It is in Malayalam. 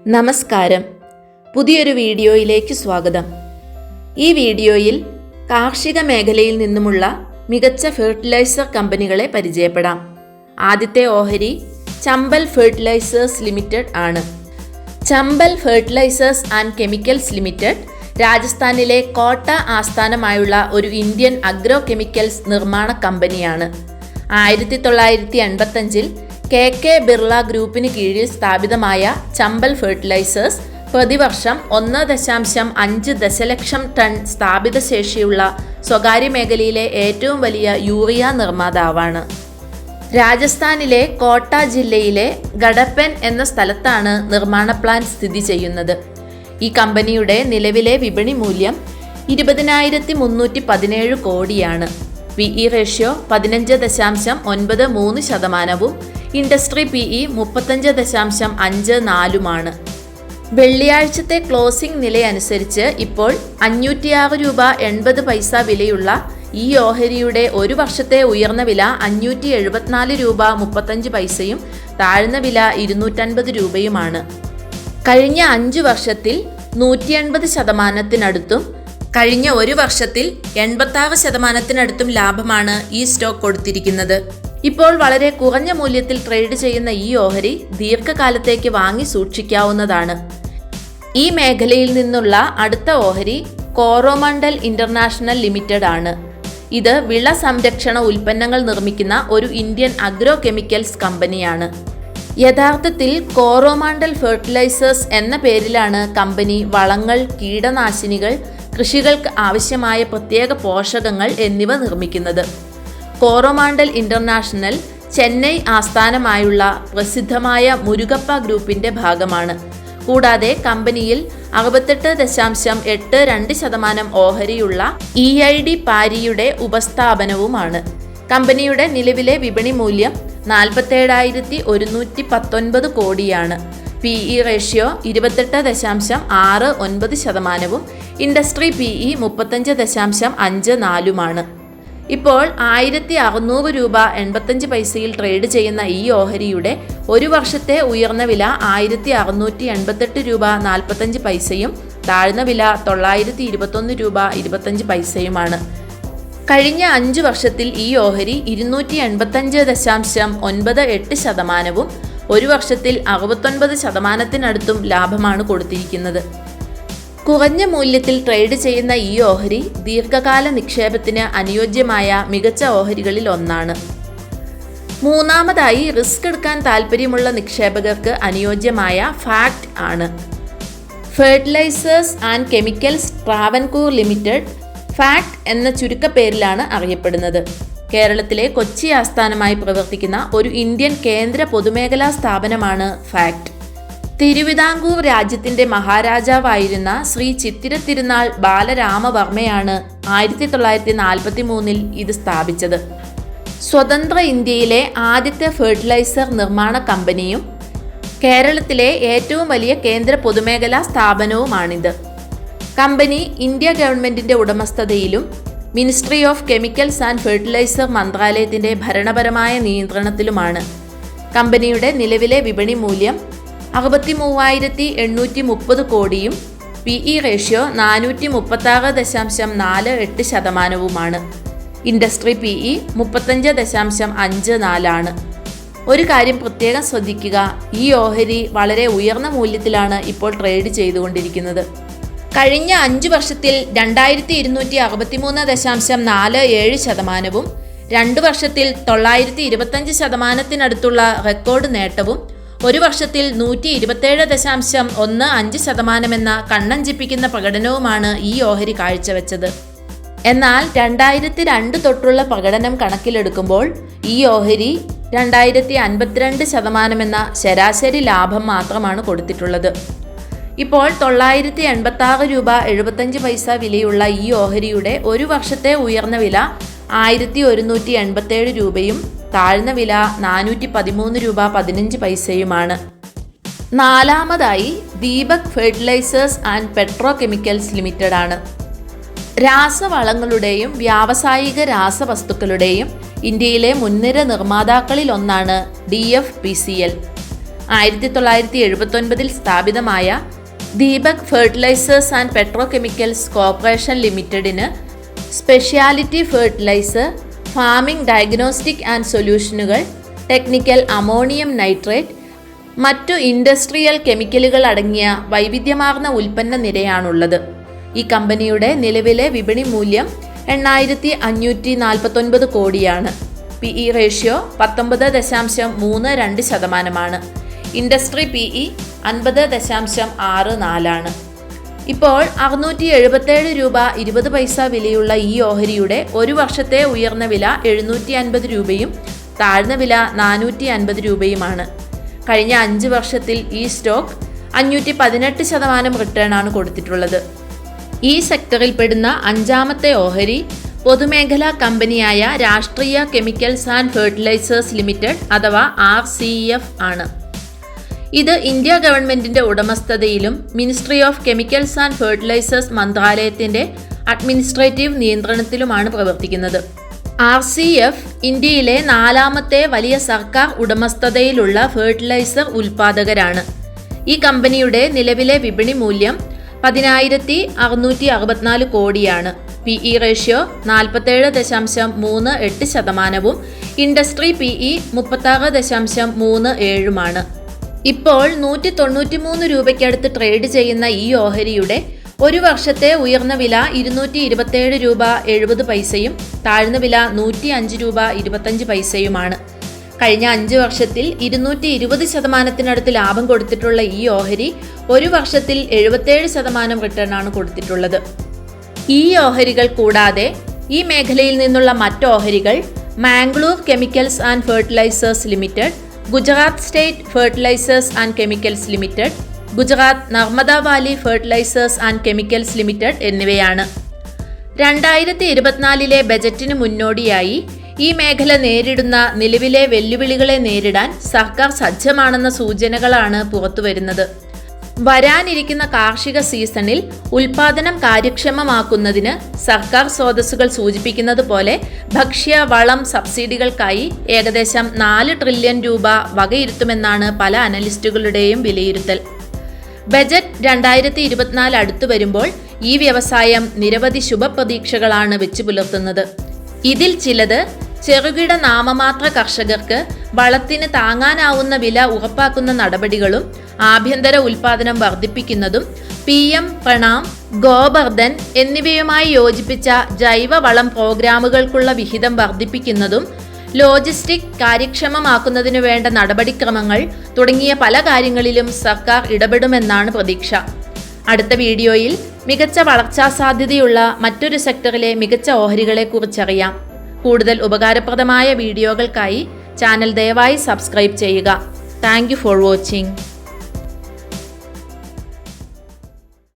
നമസ്കാരം. പുതിയൊരു വീഡിയോയിലേക്ക് സ്വാഗതം. ഈ വീഡിയോയിൽ കാർഷിക മേഖലയിൽ നിന്നുമുള്ള മികച്ച ഫെർട്ടിലൈസർ കമ്പനികളെ പരിചയപ്പെടാം. ആദ്യത്തെ ഓഹരി ചമ്പൽ ഫെർട്ടിലൈസേഴ്സ് ലിമിറ്റഡ് ആണ്. Chambal fertilisers and chemicals limited രാജസ്ഥാനിലെ കോട്ട ആസ്ഥാനമായുള്ള ഒരു ഇന്ത്യൻ അഗ്രോ കെമിക്കൽസ് നിർമ്മാണ കമ്പനിയാണ്. 1985 KK ബിർള ഗ്രൂപ്പിന് കീഴിൽ സ്ഥാപിതമായ ചമ്പൽ ഫെർട്ടിലൈസേഴ്സ് പ്രതിവർഷം 1.5 ദശലക്ഷം ടൺ സ്ഥാപിത ശേഷിയുള്ള സ്വകാര്യ മേഖലയിലെ ഏറ്റവും വലിയ യൂറിയ നിർമ്മാതാവാണ്. രാജസ്ഥാനിലെ കോട്ട ജില്ലയിലെ ഗഡപ്പൻ എന്ന സ്ഥലത്താണ് നിർമ്മാണ പ്ലാന്റ് സ്ഥിതി ചെയ്യുന്നത്. ഈ കമ്പനിയുടെ നിലവിലെ വിപണി മൂല്യം 20,317 കോടിയാണ്. PE റേഷ്യോ 15.93%, ഇൻഡസ്ട്രി PE 35.54 വെള്ളിയാഴ്ചത്തെ ക്ലോസിംഗ് നിലയനുസരിച്ച് ഇപ്പോൾ 506 രൂപ 80 പൈസ വിലയുള്ള ഈ ഓഹരിയുടെ ഒരു വർഷത്തെ ഉയർന്ന വില 574 രൂപ 35 പൈസയും താഴ്ന്ന വില 250 രൂപയുമാണ്. കഴിഞ്ഞ 5 വർഷത്തിൽ 180%, കഴിഞ്ഞ ഒരു വർഷത്തിൽ 86%-ടുത്തും ലാഭമാണ് ഈ സ്റ്റോക്ക് കൊടുത്തിരിക്കുന്നത്. ഇപ്പോൾ വളരെ കുറഞ്ഞ മൂല്യത്തിൽ ട്രേഡ് ചെയ്യുന്ന ഈ ഓഹരി ദീർഘകാലത്തേക്ക് വാങ്ങി സൂക്ഷിക്കാവുന്നതാണ്. ഈ മേഖലയിൽ നിന്നുള്ള അടുത്ത ഓഹരി കോറോമണ്ഡൽ ഇന്റർനാഷണൽ ലിമിറ്റഡ് ആണ്. ഇത് വിള സംരക്ഷണ ഉൽപ്പന്നങ്ങൾ നിർമ്മിക്കുന്ന ഒരു ഇന്ത്യൻ അഗ്രോ കെമിക്കൽസ് കമ്പനിയാണ്. യഥാർത്ഥത്തിൽ കോറോമണ്ഡൽ ഫെർട്ടിലൈസേഴ്സ് എന്ന പേരിലാണ് കമ്പനി വളങ്ങൾ, കീടനാശിനികൾ, കൃഷികൾക്ക് ആവശ്യമായ പ്രത്യേക പോഷകങ്ങൾ എന്നിവ നിർമ്മിക്കുന്നത്. കോറോമണ്ഡൽ ഇന്റർനാഷണൽ ചെന്നൈ ആസ്ഥാനമായുള്ള പ്രസിദ്ധമായ മുരുകപ്പ ഗ്രൂപ്പിന്റെ ഭാഗമാണ്. കൂടാതെ കമ്പനിയിൽ 68.82% ഓഹരിയുള്ള EID പാരിയുടെ ഉപസ്ഥാപനവുമാണ്. കമ്പനിയുടെ നിലവിലെ വിപണി മൂല്യം 47,119 കോടിയാണ്. PE ratio 28.69%, industry PE 35.54. ഇപ്പോൾ 1,600 രൂപ 85 പൈസയിൽ ട്രേഡ് ചെയ്യുന്ന ഈ ഓഹരിയുടെ ഒരു വർഷത്തെ ഉയർന്ന വില 1,688 രൂപ 45 പൈസയും താഴ്ന്ന വില 921 രൂപ 25 പൈസയുമാണ്. കഴിഞ്ഞ 5 വർഷത്തിൽ ഈ ഓഹരി 285.98%, ഒരു വർഷത്തിൽ 69%-ടുത്തും ലാഭമാണ് കൊടുത്തിരിക്കുന്നത്. കുറഞ്ഞ മൂല്യത്തിൽ ട്രേഡ് ചെയ്യുന്ന ഈ ഓഹരി ദീർഘകാല നിക്ഷേപത്തിന് അനുയോജ്യമായ മികച്ച ഓഹരികളിൽ ഒന്നാണ്. മൂന്നാമതായി റിസ്ക് എടുക്കാൻ താൽപ്പര്യമുള്ള നിക്ഷേപകർക്ക് അനുയോജ്യമായ ഫാക്ട് ആണ്. Fertilisers and chemicals Travancore limited FACT എന്ന ചുരുക്കപ്പേരിലാണ് അറിയപ്പെടുന്നത്. കേരളത്തിലെ കൊച്ചി ആസ്ഥാനമായി പ്രവർത്തിക്കുന്ന ഒരു ഇന്ത്യൻ കേന്ദ്ര പൊതുമേഖലാ സ്ഥാപനമാണ് ഫാക്ട്. തിരുവിതാംകൂർ രാജ്യത്തിന്റെ മഹാരാജാവായിരുന്ന ശ്രീ ചിത്തിര തിരുനാൾ ബാലരാമവർമ്മയാണ് 1943 ഇത് സ്ഥാപിച്ചത്. സ്വതന്ത്ര ഇന്ത്യയിലെ ആദ്യത്തെ ഫെർട്ടിലൈസർ നിർമ്മാണ കമ്പനിയും കേരളത്തിലെ ഏറ്റവും വലിയ കേന്ദ്ര പൊതുമേഖലാ സ്ഥാപനവുമാണിത്. കമ്പനി ഇന്ത്യ ഗവൺമെന്റിന്റെ ഉടമസ്ഥതയിലും ministry of chemicals and fertiliser മന്ത്രാലയത്തിന്റെ ഭരണപരമായ നിയന്ത്രണത്തിലുമാണ്. കമ്പനിയുടെ നിലവിലെ വിപണി മൂല്യം 63,830 കോടിയും PE റേഷ്യോ 436.48%, ഇൻഡസ്ട്രി PE 35.54. ഒരു കാര്യം പ്രത്യേകം ശ്രദ്ധിക്കുക, ഈ ഓഹരി വളരെ ഉയർന്ന മൂല്യത്തിലാണ് ഇപ്പോൾ ട്രേഡ് ചെയ്തുകൊണ്ടിരിക്കുന്നത്. കഴിഞ്ഞ 5 വർഷത്തിൽ 2,263.47%, 2 വർഷത്തിൽ 925%-ടുത്തുള്ള റെക്കോർഡ് നേട്ടവും, ഒരു വർഷത്തിൽ 127.15% എന്ന കണ്ണഞ്ചിപ്പിക്കുന്ന പ്രകടനവുമാണ് ഈ ഓഹരി കാഴ്ചവെച്ചത്. എന്നാൽ 2002 തൊട്ടുള്ള പ്രകടനം കണക്കിലെടുക്കുമ്പോൾ ഈ ഓഹരി 2,052% എന്ന ശരാശരി ലാഭം മാത്രമാണ് കൊടുത്തിട്ടുള്ളത്. ഇപ്പോൾ 986 രൂപ 75 പൈസ വിലയുള്ള ഈ ഓഹരിയുടെ ഒരു വർഷത്തെ ഉയർന്ന വില 1,187 രൂപയും താഴ്ന്ന വില 413 രൂപ 15 പൈസയുമാണ്. നാലാമതായി Deepak fertilisers and petrochemicals limited ആണ്. രാസവളങ്ങളുടെയും വ്യാവസായിക രാസവസ്തുക്കളുടെയും ഇന്ത്യയിലെ മുൻനിര നിർമ്മാതാക്കളിൽ ഒന്നാണ് DFPCL. 1979 സ്ഥാപിതമായ Deepak fertilisers and petrochemicals corporation ലിമിറ്റഡിന് speciality fertiliser, farming diagnostic and സൊല്യൂഷനുകൾ, ടെക്നിക്കൽ അമോണിയം നൈട്രേറ്റ്, മറ്റു ഇൻഡസ്ട്രിയൽ കെമിക്കലുകൾ അടങ്ങിയ വൈവിധ്യമാർന്ന ഉൽപ്പന്ന നിരയാണുള്ളത്. ഈ കമ്പനിയുടെ നിലവിലെ വിപണി മൂല്യം 8,549 കോടിയാണ്. PE ratio 19.32%. ഇൻഡസ്ട്രി PE 50.64 ഇപ്പോൾ 677 രൂപ 20 പൈസ വിലയുള്ള ഈ ഓഹരിയുടെ ഒരു വർഷത്തെ ഉയർന്ന വില 750 രൂപയും താഴ്ന്ന വില 450 രൂപയുമാണ്. കഴിഞ്ഞ 5 വർഷത്തിൽ ഈ സ്റ്റോക്ക് 518% റിട്ടേൺ ആണ് കൊടുത്തിട്ടുള്ളത്. ഈ സെക്ടറിൽ പെടുന്ന അഞ്ചാമത്തെ ഓഹരി പൊതുമേഖലാ കമ്പനിയായ Rashtriya chemicals and fertilisers limited അഥവാ RCF ആണ്. ഇത് ഇന്ത്യ ഗവൺമെന്റിന്റെ ഉടമസ്ഥതയിലും ministry of chemicals and fertilisers മന്ത്രാലയത്തിന്റെ അഡ്മിനിസ്ട്രേറ്റീവ് നിയന്ത്രണത്തിലുമാണ് പ്രവർത്തിക്കുന്നത്. RCF ഇന്ത്യയിലെ 4ാമത്തെ വലിയ സർക്കാർ ഉടമസ്ഥതയിലുള്ള ഫെർട്ടിലൈസർ ഉൽപ്പാദകരാണ്. ഈ കമ്പനിയുടെ നിലവിലെ വിപണി മൂല്യം 10,664 കോടിയാണ്. PE ratio 47.38%. Industry PE 36.37%. ഇപ്പോൾ 193 രൂപയ്ക്കടുത്ത് ട്രേഡ് ചെയ്യുന്ന ഈ ഓഹരിയുടെ ഒരു വർഷത്തെ ഉയർന്ന വില 227 രൂപ 70 പൈസയും താഴ്ന്ന വില 105 രൂപ 25 പൈസയുമാണ്. കഴിഞ്ഞ 5 വർഷത്തിൽ 220% ലാഭം കൊടുത്തിട്ടുള്ള ഈ ഓഹരി ഒരു വർഷത്തിൽ 77% റിട്ടേൺ ആണ് കൊടുത്തിട്ടുള്ളത്. ഈ ഓഹരികൾ കൂടാതെ ഈ മേഖലയിൽ നിന്നുള്ള മറ്റ് ഓഹരികൾ Mangalore chemicals and fertilisers limited, Gujarat state fertilisers and chemicals limited, Gujarat Narmada valley fertilisers and chemicals limited എന്നിവയാണ്. 2024 ബജറ്റിന് മുന്നോടിയായി ഈ മേഖല നേരിടുന്ന നിലവിലെ വെല്ലുവിളികളെ നേരിടാൻ സർക്കാർ സജ്ജമാണെന്ന സൂചനകളാണ് പുറത്തുവരുന്നത്. വരാനിരിക്കുന്ന കാർഷിക സീസണിൽ ഉൽപാദനം കാര്യക്ഷമമാക്കുന്നതിന് സർക്കാർ സ്രോതസ്സുകൾ സൂചിപ്പിക്കുന്നത് പോലെ ഭക്ഷ്യ വളം സബ്സിഡികൾക്കായി ഏകദേശം 4 ട്രില്യൺ രൂപ വകയിരുത്തുമെന്നാണ് പല അനലിസ്റ്റുകളുടെയും വിലയിരുത്തൽ. ബജറ്റ് 2024 അടുത്തു വരുമ്പോൾ ഈ വ്യവസായം നിരവധി ശുഭപ്രതീക്ഷകളാണ് വെച്ചു പുലർത്തുന്നത്. ഇതിൽ ചിലത് ചെറുകിട നാമമാത്ര കർഷകർക്ക് വളത്തിന് താങ്ങാനാവുന്ന വില ഉറപ്പാക്കുന്ന നടപടികളും ആഭ്യന്തര ഉൽപാദനം വർദ്ധിപ്പിക്കുന്നതും PM പ്രണാം, ഗോബർധൻ എന്നിവയുമായി യോജിപ്പിച്ച ജൈവ വളം പ്രോഗ്രാമുകൾക്കുള്ള വിഹിതം വർദ്ധിപ്പിക്കുന്നതും ലോജിസ്റ്റിക് കാര്യക്ഷമമാക്കുന്നതിനു വേണ്ട നടപടിക്രമങ്ങൾ തുടങ്ങിയ പല കാര്യങ്ങളിലും സർക്കാർ ഇടപെടുമെന്നാണ് പ്രതീക്ഷ. അടുത്ത വീഡിയോയിൽ മികച്ച വളർച്ചാ സാധ്യതയുള്ള മറ്റൊരു സെക്ടറിലെ മികച്ച ഓഹരികളെക്കുറിച്ചറിയാം. കൂടുതൽ ഉപകാരപ്രദമായ വീഡിയോകൾക്കായി ചാനൽ ദയവായി സബ്സ്ക്രൈബ് ചെയ്യുക. Thank you for watching.